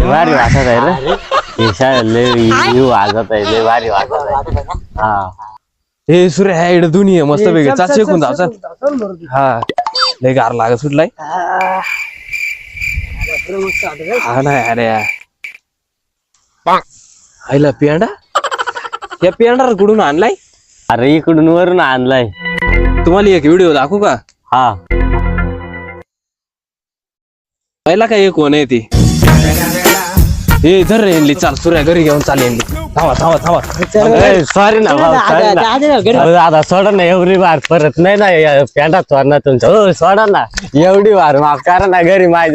भारी वाटत आहे रे लय वाजत आहे लय भारी वाटत आहे हा हे सूर्य ह्या इकडे दोन्ही आहे मस्त पैकी चाल शेकून जाऊ चल हा लय गार लागत सुटलाय हा नाही अरे आईला पेंडा या पेंडा कुठून आणलाय अरे इकडून वरून आणलाय तुम्हाला एक व्हिडिओ दाखवू का हा पहिला काय एक कोण आहे ती हे धर रे चाल सूर्या घरी घेऊन चालेल थांबा थांबा थांबा सॉरी ना दादा सोडा ना एवढी वार परत नाही ना पॅन्टात चोरणार तुमचं हो सोडा ना एवढी वार माफ करा ना घरी माझ्या